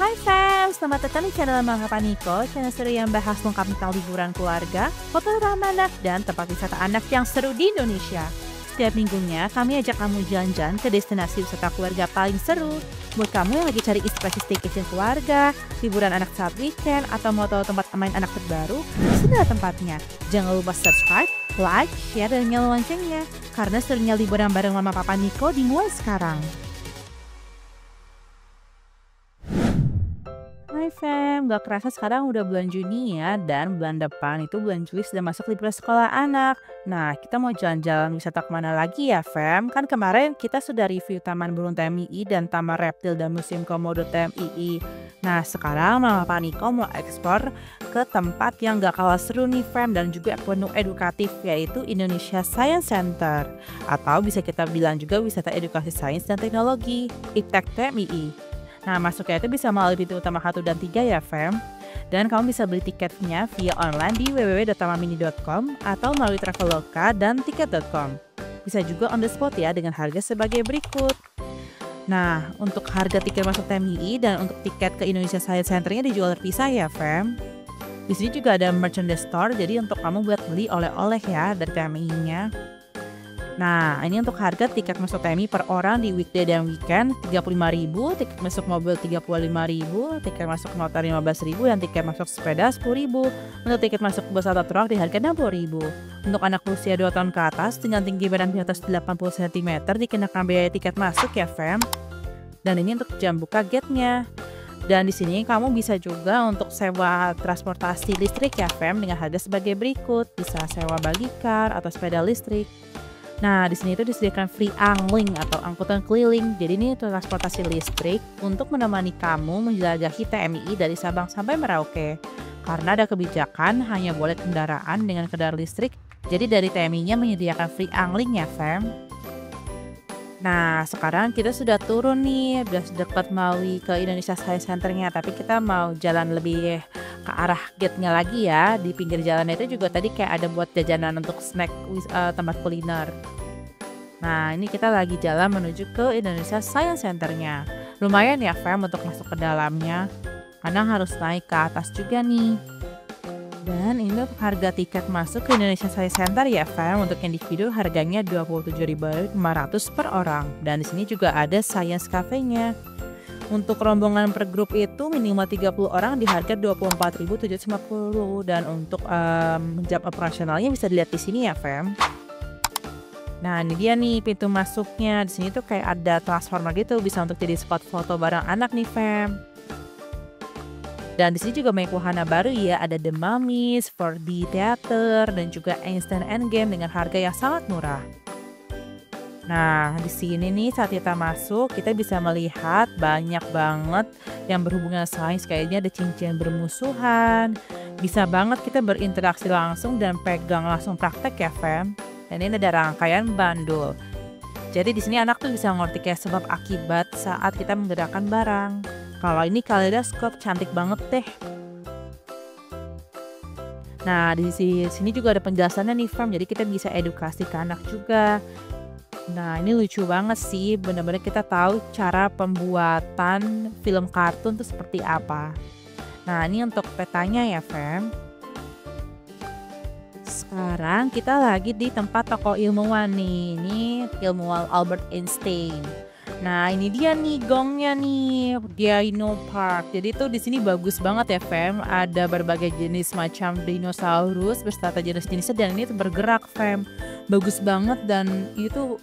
Hai fam, selamat datang di channel Mangga Paniko, channel seru yang bahas lengkap tentang liburan keluarga, foto ramah anak, dan tempat wisata anak yang seru di Indonesia. Setiap minggunya, kami ajak kamu jalan-jalan ke destinasi wisata keluarga paling seru. Buat kamu yang lagi cari inspirasi staycation keluarga, liburan anak saat weekend, atau mau tahu tempat main anak terbaru, disinilah tempatnya. Jangan lupa subscribe, like, share, dan nyalain loncengnya. Karena serunya liburan bareng Mama Papa Niko dimulai sekarang. Hai fam, gak kerasa sekarang udah bulan Juni ya, dan bulan depan itu bulan Juli sudah masuk liburan sekolah anak. Nah, kita mau jalan-jalan wisata kemana lagi ya fam? Kan kemarin kita sudah review Taman Burung TMII dan Taman Reptil dan Museum Komodo TMII. Nah, sekarang Mama Paniko mau eksplor ke tempat yang gak kalah seru nih fam dan juga penuh edukatif, yaitu Indonesia Science Center. Atau bisa kita bilang juga wisata edukasi sains dan teknologi, IPTEK TMII. Nah, masuknya itu bisa melalui pintu utama 1 dan 3 ya fam. Dan kamu bisa beli tiketnya via online di www.tamanmini.com atau melalui Traveloka dan tiket.com. Bisa juga on the spot ya dengan harga sebagai berikut. Nah, untuk harga tiket masuk TMII dan untuk tiket ke Indonesia Science Center-nya dijual terpisah ya fam. Di sini juga ada merchandise store, jadi untuk kamu buat beli oleh-oleh ya dari TMII-nya. Nah, ini untuk harga tiket masuk TMI per orang di weekday dan weekend Rp35.000, tiket masuk mobil Rp35.000, tiket masuk motor Rp15.000, dan tiket masuk sepeda Rp10.000. Untuk tiket masuk bus atau truk di harga Rp60.000. Untuk anak usia 2 tahun ke atas dengan tinggi badan di atas 80 cm dikenakan biaya tiket masuk ya fam. Dan ini untuk jam buka gate-nya. Dan di sini kamu bisa juga untuk sewa transportasi listrik ya fam dengan harga sebagai berikut. Bisa sewa bagikan atau sepeda listrik. Nah, di sini itu disediakan free angling atau angkutan keliling. Jadi ini transportasi listrik untuk menemani kamu menjelajahi TMII dari Sabang sampai Merauke. Karena ada kebijakan hanya boleh kendaraan dengan kendaraan listrik. Jadi dari TMI-nya menyediakan free angling ya, fam. Nah, sekarang kita sudah turun nih, udah dekat Maui ke Indonesia Science Center-nya. Tapi kita mau jalan lebih ke arah gate-nya lagi ya. Di pinggir jalan itu juga tadi kayak ada buat jajanan untuk snack tempat kuliner. Nah, ini kita lagi jalan menuju ke Indonesia Science Center-nya. Lumayan ya fam untuk masuk ke dalamnya. Karena harus naik ke atas juga nih. Dan ini untuk harga tiket masuk ke Indonesia Science Center ya fam. Untuk individu harganya Rp27.500 per orang. Dan di sini juga ada Science Cafe-nya. Untuk rombongan per grup itu minimal 30 orang di harga Rp24.750. Dan untuk jam operasionalnya bisa dilihat di sini ya fam. Nah, ini dia nih pintu masuknya. Di sini tuh kayak ada transformer gitu, bisa untuk jadi spot foto bareng anak nih fam. Dan di sini juga banyak wahana baru ya, ada The Mummies, 4D Theater, dan juga Einstein Endgame dengan harga yang sangat murah. Nah, di sini nih saat kita masuk, kita bisa melihat banyak banget yang berhubungan sains, kayaknya ada cincin bermusuhan. Bisa banget kita berinteraksi langsung dan pegang langsung praktek ya fam. Dan ini ada rangkaian bandul. Jadi di sini anak tuh bisa ngerti kayak sebab akibat saat kita menggerakkan barang. Kalau ini kaleidoskop cantik banget deh. Nah, di sini juga ada penjelasannya nih fam. Jadi kita bisa edukasi ke anak juga. Nah, ini lucu banget sih. Benar-benar kita tahu cara pembuatan film kartun tuh seperti apa. Nah, ini untuk petanya ya fam. Sekarang kita lagi di tempat toko ilmuwan nih. Ini ilmuwan Albert Einstein. Nah, ini dia nih gongnya nih, Dino Park. Jadi tuh di sini bagus banget ya, fam. Ada berbagai jenis macam dinosaurus beserta jenis-jenisnya dan ini tuh bergerak, fam. Bagus banget dan itu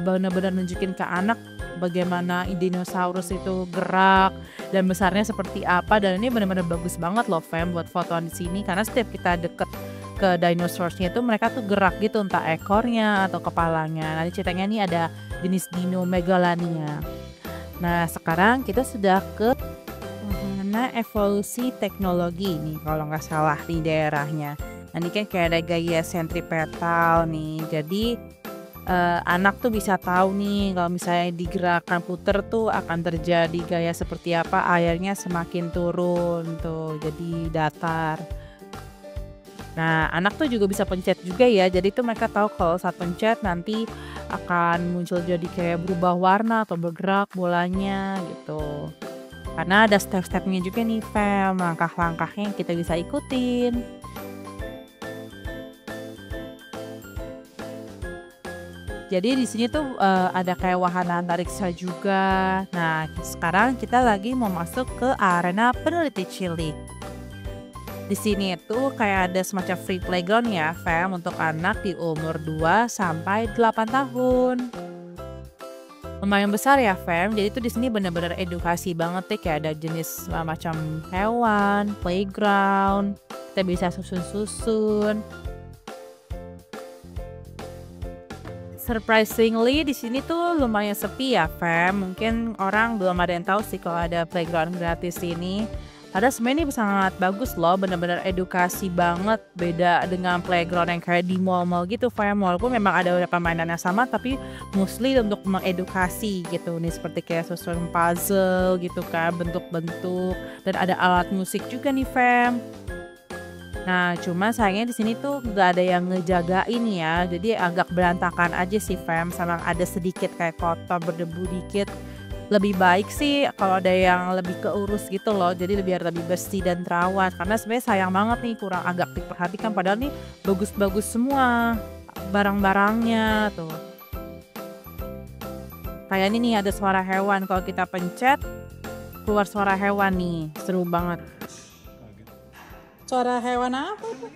benar-benar nunjukin ke anak bagaimana dinosaurus itu gerak dan besarnya seperti apa, dan ini benar-benar bagus banget loh, fam, buat fotoan di sini karena setiap kita deket ke dinosaurusnya itu mereka tuh gerak gitu, entah ekornya atau kepalanya. Nanti ceritanya nih ada jenis Dino Megalania. Nah, sekarang kita sudah ke wahana evolusi teknologi nih kalau nggak salah di daerahnya. Nanti kan kayak ada gaya sentripetal nih. Jadi anak tuh bisa tahu nih kalau misalnya digerakkan puter tuh akan terjadi gaya seperti apa, airnya semakin turun tuh jadi datar. Nah, anak tuh juga bisa pencet juga ya. Jadi tuh mereka tahu kalau saat pencet nanti akan muncul jadi kayak berubah warna atau bergerak bolanya gitu. Karena ada step-stepnya juga nih fam, langkah-langkahnya yang kita bisa ikutin. Jadi di sini tuh ada kayak wahana antariksa juga. Nah, sekarang kita lagi mau masuk ke arena peneliti cilik. Di sini tuh kayak ada semacam free playground ya, fam, untuk anak di umur 2 sampai 8 tahun. Lumayan besar ya, fam. Jadi tuh di sini bener-bener edukasi banget deh, kayak ada jenis macam hewan, playground, kita bisa susun-susun. Surprisingly di sini tuh lumayan sepi ya, fam. Mungkin orang belum ada yang tahu sih kalau ada playground gratis ini. Padahal sebenarnya ini sangat bagus loh, bener-bener edukasi banget. Beda dengan playground yang kayak di mall-mall gitu, fam. Walaupun memang ada beberapa mainan yang sama, tapi mostly untuk mengedukasi gitu. Nih seperti kayak susun puzzle gitu kan, bentuk-bentuk. Dan ada alat musik juga nih, fam. Nah, cuma sayangnya di sini tuh nggak ada yang ngejagain ya. Jadi agak berantakan aja sih, fam. Sama ada sedikit kayak kotor, berdebu dikit. Lebih baik sih kalau ada yang lebih keurus gitu loh. Jadi biar lebih bersih dan terawat. Karena sebenarnya sayang banget nih kurang agak diperhatikan. Padahal nih bagus-bagus semua barang-barangnya tuh. Kayak ini nih ada suara hewan. Kalau kita pencet keluar suara hewan nih. Seru banget. Suara hewan apa tuh?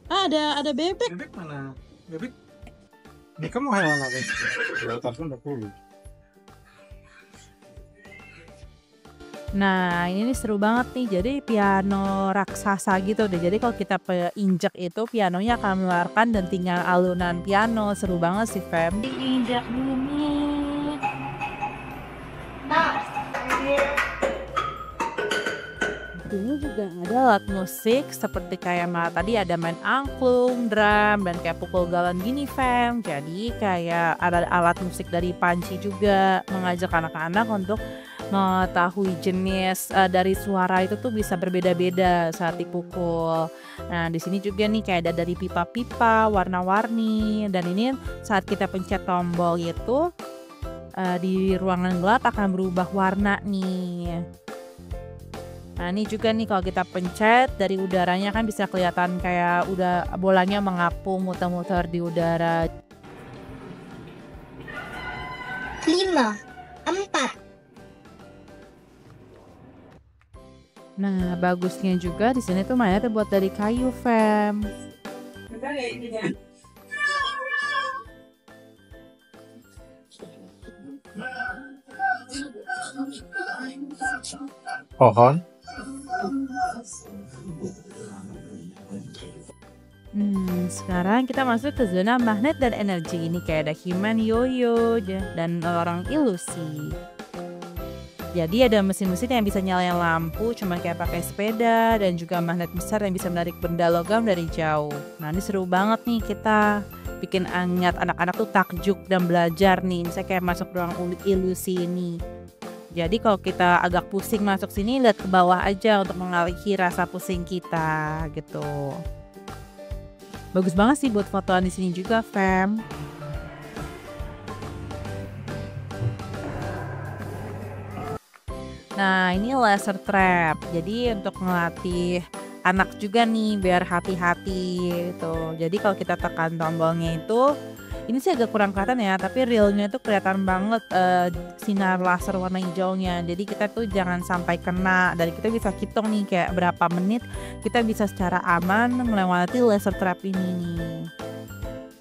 Ah, ada bebek. Bebek mana? Bebek? Ini kamu hewan apa? Telepon dulu. Nah, ini nih seru banget nih. Jadi piano raksasa gitu deh. Jadi kalau kita injek itu pianonya akan mengeluarkan dan tinggal alunan piano. Seru banget sih, fam. Diinjak bumi. Ini juga ada alat musik seperti kayak tadi ada main angklung, drum, dan kayak pukul galan gini, fam. Jadi kayak ada alat musik dari panci juga, mengajak anak-anak untuk mengetahui jenis dari suara itu tuh bisa berbeda-beda saat dipukul. Nah, di sini juga nih kayak ada dari pipa-pipa warna-warni, dan ini saat kita pencet tombol itu di ruangan gelap akan berubah warna nih. Nah, ini juga nih kalau kita pencet dari udaranya kan bisa kelihatan kayak udah bolanya mengapung muter-muter di udara. 5, 4. Nah, bagusnya juga di sini tuh mainnya terbuat dari kayu, fam. Pohon. Sekarang kita masuk ke zona magnet dan energi. Ini kayak ada He-Man, Yoyo, dan lorong ilusi. Jadi ada mesin-mesin yang bisa nyalain lampu, cuma kayak pakai sepeda, dan juga magnet besar yang bisa menarik benda logam dari jauh. Nah, ini seru banget nih, kita bikin ingat anak-anak tuh takjub dan belajar nih. Misalnya kayak masuk ruang ilusi ini. Jadi kalau kita agak pusing masuk sini, lihat ke bawah aja untuk mengalihkan rasa pusing kita gitu. Bagus banget sih buat fotoan di sini juga, fam. Nah, ini laser trap. Jadi untuk ngelatih anak juga nih biar hati-hati gitu. Jadi kalau kita tekan tombolnya itu, ini sih agak kurang kelihatan ya, tapi realnya itu kelihatan banget sinar laser warna hijaunya. Jadi kita tuh jangan sampai kena, dan kita bisa hitung nih kayak berapa menit kita bisa secara aman melewati laser trap ini nih.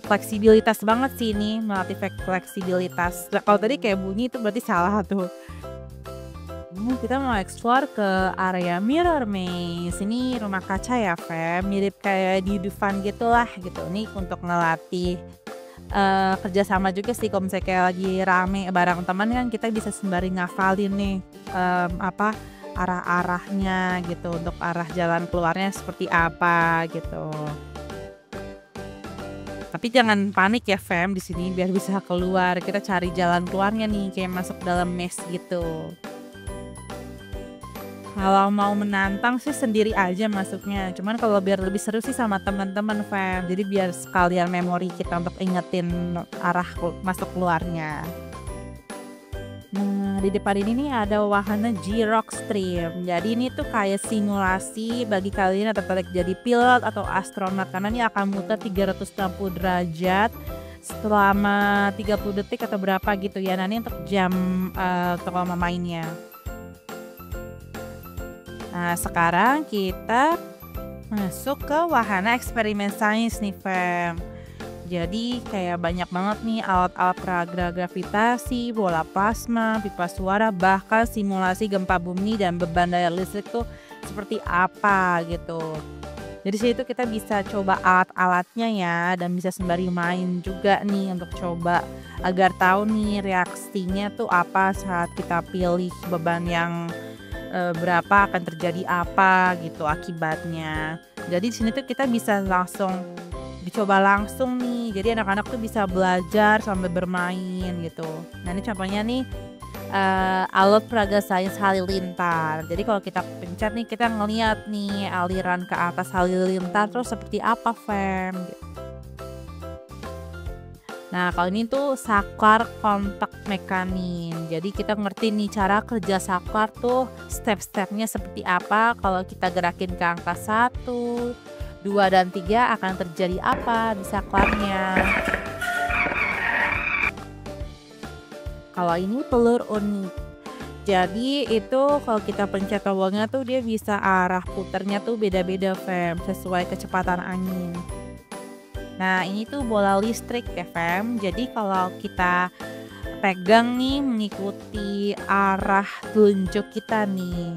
Fleksibilitas banget sih ini, melatih fleksibilitas. Kalau tadi kayak bunyi itu berarti salah tuh. Kita mau explore ke area Mirror Maze. Ini rumah kaca ya, fam. Mirip kayak di Dufan gitu lah gitu. Ini untuk ngelatih kerjasama juga sih. Kalau misalnya kayak lagi rame bareng teman kan kita bisa sembari ngafalin nih arah-arahnya gitu, untuk arah jalan keluarnya seperti apa gitu. Tapi jangan panik ya, fam, di sini biar bisa keluar. Kita cari jalan keluarnya nih, kayak masuk dalam maze gitu. Kalau mau menantang sih sendiri aja masuknya. Cuman kalau biar lebih seru sih sama teman-teman, fam. Jadi biar sekalian memori kita untuk ingetin arah masuk keluarnya. Nah, Nah, di depan ini nih ada wahana G-Rock Stream. Jadi ini tuh kayak simulasi bagi kalian yang tertarik jadi pilot atau astronot karena ini akan muter 360 derajat selama 30 detik atau berapa gitu ya. Nah, ini untuk jam untuk lama mainnya. Nah, sekarang kita masuk ke wahana eksperimen sains nih, Fem. Jadi kayak banyak banget nih alat-alat peraga gravitasi, bola plasma, pipa suara, bahkan simulasi gempa bumi dan beban daya listrik tuh seperti apa gitu. Jadi situ kita bisa coba alat-alatnya ya dan bisa sembari main juga nih untuk coba agar tahu nih reaksinya tuh apa saat kita pilih beban yang berapa, akan terjadi apa gitu akibatnya. Jadi di sini tuh kita bisa langsung dicoba langsung nih. Jadi anak-anak tuh bisa belajar sambil bermain gitu. Nah, ini contohnya nih alat peraga sains halilintar. Jadi kalau kita pencet nih kita ngeliat nih aliran ke atas halilintar terus seperti apa, Fem gitu. Nah, kalau ini tuh saklar kontak mekanik. Jadi kita ngerti nih cara kerja saklar tuh step-stepnya seperti apa. Kalau kita gerakin ke angka 1, 2 dan 3 akan terjadi apa di saklarnya. Kalau ini telur unik. Jadi itu kalau kita pencet tombolnya tuh dia bisa arah puternya tuh beda-beda, Fem, sesuai kecepatan angin. Nah, ini tuh bola listrik ya, Fem. Jadi kalau kita pegang nih mengikuti arah telunjuk kita nih.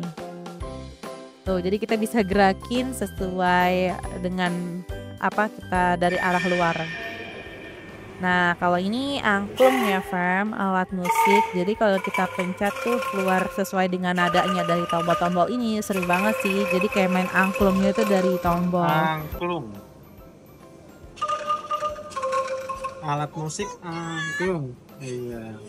Tuh, jadi kita bisa gerakin sesuai dengan apa kita dari arah luar. Nah, kalau ini angklung ya, Fem, alat musik. Jadi kalau kita pencet tuh keluar sesuai dengan nadanya dari tombol-tombol ini. Seru banget sih. Jadi kayak main angklungnya tuh dari tombol. Angklung. Alat musik angklung. Iya.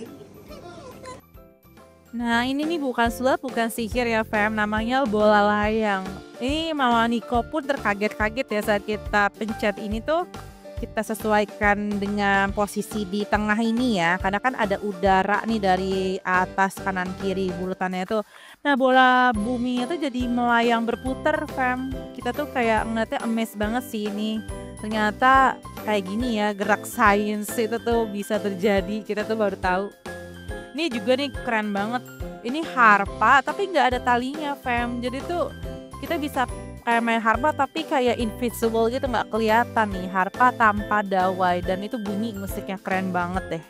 Nah, ini nih bukan sulap, bukan sihir ya, Fem. Namanya bola layang. Ini Mama Niko pun terkaget-kaget ya saat kita pencet ini tuh. Kita sesuaikan dengan posisi di tengah ini ya. Karena kan ada udara nih dari atas, kanan, kiri bulutannya tuh. Nah, bola bumi itu jadi melayang berputar, Fem. Kita tuh kayak ngeliatnya amazed banget sih ini. Ternyata kayak gini ya, gerak sains itu tuh bisa terjadi. Kita tuh baru tahu. Ini juga nih keren banget. Ini harpa tapi nggak ada talinya, Fem. Jadi tuh kita bisa kayak main harpa tapi kayak invisible gitu, nggak kelihatan nih. Harpa tanpa dawai dan itu bunyi musiknya keren banget deh.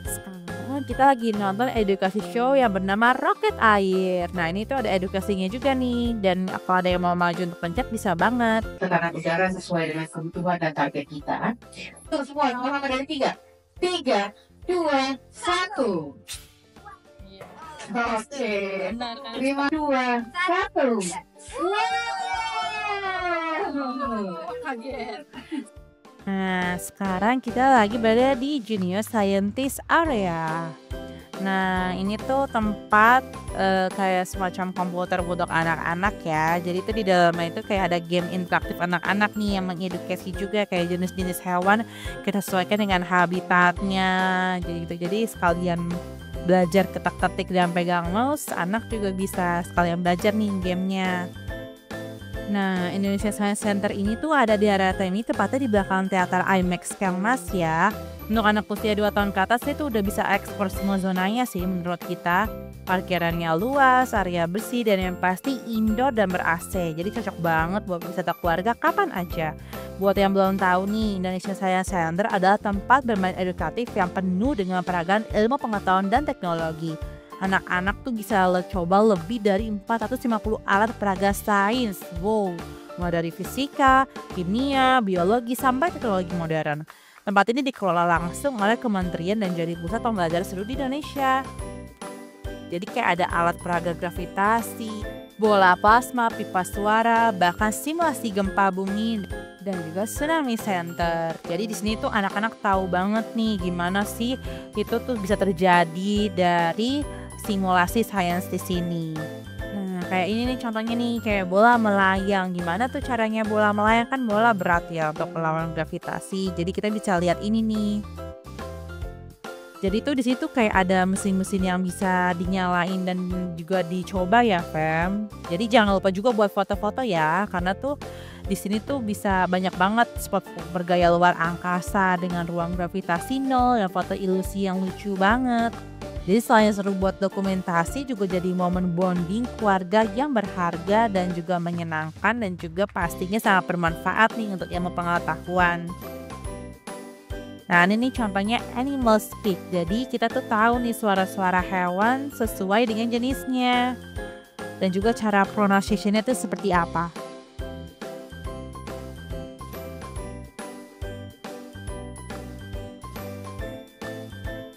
Sekarang kita lagi nonton edukasi show yang bernama Roket Air. Nah, ini tuh ada edukasinya juga nih. Dan kalau ada yang mau maju untuk pencet bisa banget. Tekanan udara sesuai dengan kebutuhan dan target kita. Tuh semua ngomong dari 3, 2, 1. Oke, 5, 2, 1. Kaget. Nah, sekarang kita lagi berada di Junior Scientist Area. Nah, ini tuh tempat kayak semacam komputer untuk anak-anak ya. Jadi itu di dalamnya itu kayak ada game interaktif anak-anak nih yang mengedukasi juga kayak jenis-jenis hewan kita sesuaikan dengan habitatnya. Jadi gitu. Jadi sekalian belajar ketak-ketik dan pegang mouse, anak juga bisa sekalian belajar nih gamenya. Nah, Indonesia Science Center ini tuh ada di area TMI, tepatnya di belakang teater IMAX Kelmas ya. Untuk anak usia 2 tahun ke atas itu udah bisa eksplor semua zonanya sih menurut kita. Parkirannya luas, area bersih, dan yang pasti indoor dan ber-AC. Jadi cocok banget buat wisata keluarga kapan aja. Buat yang belum tahu nih, Indonesia Science Center adalah tempat bermain edukatif yang penuh dengan peragaan ilmu pengetahuan dan teknologi. Anak-anak tuh bisa coba lebih dari 450 alat peraga sains. Wow, mulai dari fisika, kimia, biologi, sampai teknologi modern. Tempat ini dikelola langsung oleh kementerian dan jadi pusat pembelajaran seluruh di Indonesia. Jadi kayak ada alat peraga gravitasi, bola plasma, pipa suara, bahkan simulasi gempa bumi dan juga tsunami center. Jadi di sini tuh anak-anak tahu banget nih gimana sih itu tuh bisa terjadi dari simulasi sains di sini. Nah, kayak ini nih contohnya nih kayak bola melayang. Gimana tuh caranya bola melayang, kan bola berat ya untuk melawan gravitasi. Jadi kita bisa lihat ini nih. Jadi tuh di situ kayak ada mesin-mesin yang bisa dinyalain dan juga dicoba ya, Fem. Jadi jangan lupa juga buat foto-foto ya, karena tuh di sini tuh bisa banyak banget spot bergaya luar angkasa dengan ruang gravitasi nol dan foto ilusi yang lucu banget. Jadi selain seru buat dokumentasi juga jadi momen bonding keluarga yang berharga dan juga menyenangkan dan juga pastinya sangat bermanfaat nih untuk ilmu pengetahuan. Nah ini nih contohnya animal speak. Jadi kita tuh tahu nih suara-suara hewan sesuai dengan jenisnya. Dan juga cara pronunciation-nya tuh seperti apa.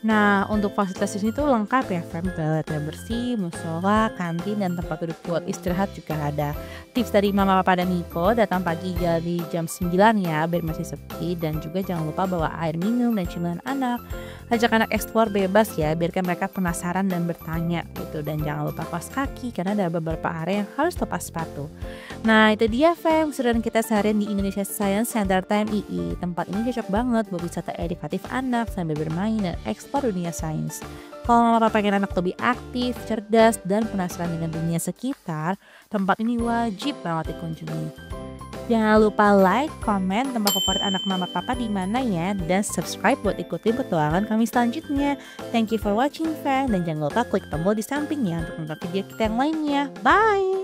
Nah, untuk fasilitas di sini tuh lengkap ya, Fem. Toilet yang bersih, musola, kantin, dan tempat duduk buat istirahat juga ada. Tips dari Mama, Papa, dan Niko, datang pagi dari jam 9 ya, biar masih sepi. Dan juga jangan lupa bawa air minum dan cemilan anak. Ajak anak eksplor bebas ya, biarkan mereka penasaran dan bertanya gitu. Dan jangan lupa kaos kaki, karena ada beberapa area yang harus lepas sepatu. Nah, itu dia, Fem, keseruan kita seharian di Indonesia Science Center TMII. Tempat ini cocok banget buat wisata edukatif anak sambil bermain dan eksplor dunia sains. Kalau Mama Papa pengen anak lebih aktif, cerdas, dan penasaran dengan dunia sekitar, tempat ini wajib banget dikunjungi. Jangan lupa like, komen, tempat favorit anak Mama Papa di mana ya, dan subscribe buat ikutin petualangan kami selanjutnya. Thank you for watching, Fam, dan jangan lupa klik tombol di sampingnya untuk nonton video kita yang lainnya. Bye!